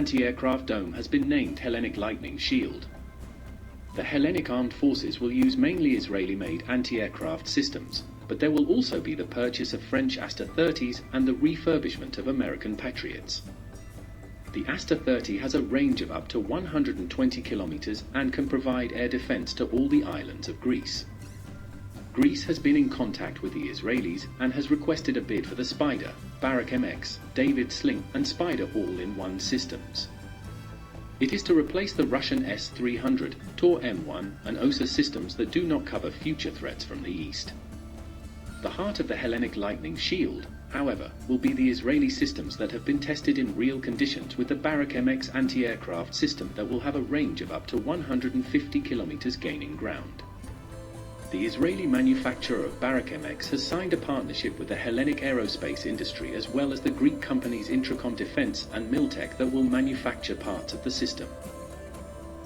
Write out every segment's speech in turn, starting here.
anti-aircraft dome has been named Hellenic Lightning Shield. The Hellenic armed forces will use mainly Israeli-made anti-aircraft systems, but there will also be the purchase of French Aster-30s and the refurbishment of American Patriots. The Aster-30 has a range of up to 120 kilometers and can provide air defense to all the islands of Greece. Greece has been in contact with the Israelis and has requested a bid for the Spider, Barak MX, David Sling and Spider all-in-one systems. It is to replace the Russian S-300, Tor M1 and OSA systems that do not cover future threats from the east. The heart of the Hellenic Lightning Shield, however, will be the Israeli systems that have been tested in real conditions with the Barak MX anti-aircraft system that will have a range of up to 150 kilometers gaining ground. The Israeli manufacturer of Barak MX has signed a partnership with the Hellenic aerospace industry as well as the Greek companies Intracom Defense and Miltech that will manufacture parts of the system.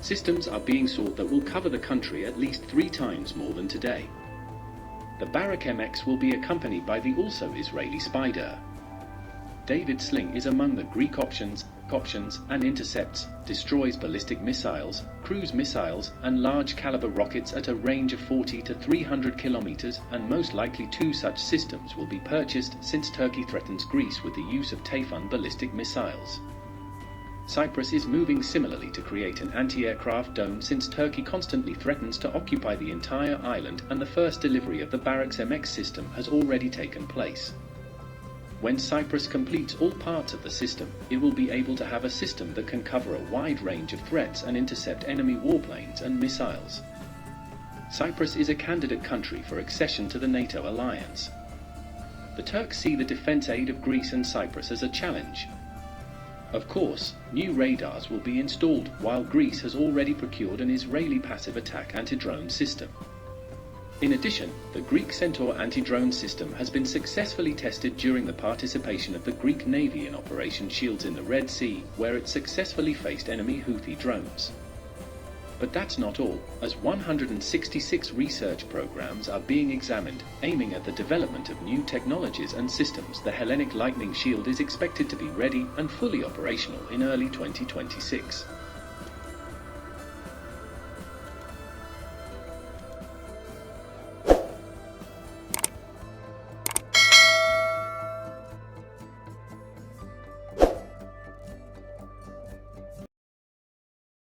Systems are being sought that will cover the country at least 3 times more than today. The Barak MX will be accompanied by the also Israeli Spider. David Sling is among the Greek options and intercepts, destroys ballistic missiles, cruise missiles, and large caliber rockets at a range of 40 to 300 kilometers, and most likely 2 such systems will be purchased since Turkey threatens Greece with the use of Typhoon ballistic missiles. Cyprus is moving similarly to create an anti-aircraft dome since Turkey constantly threatens to occupy the entire island, and the first delivery of the Barak MX system has already taken place. When Cyprus completes all parts of the system, it will be able to have a system that can cover a wide range of threats and intercept enemy warplanes and missiles. Cyprus is a candidate country for accession to the NATO alliance. The Turks see the defense aid of Greece and Cyprus as a challenge. Of course, new radars will be installed, while Greece has already procured an Israeli passive attack anti-drone system. In addition, the Greek Centaur anti-drone system has been successfully tested during the participation of the Greek Navy in Operation Shields in the Red Sea, where it successfully faced enemy Houthi drones. But that's not all, as 166 research programs are being examined, aiming at the development of new technologies and systems. The Hellenic Lightning Shield is expected to be ready and fully operational in early 2026.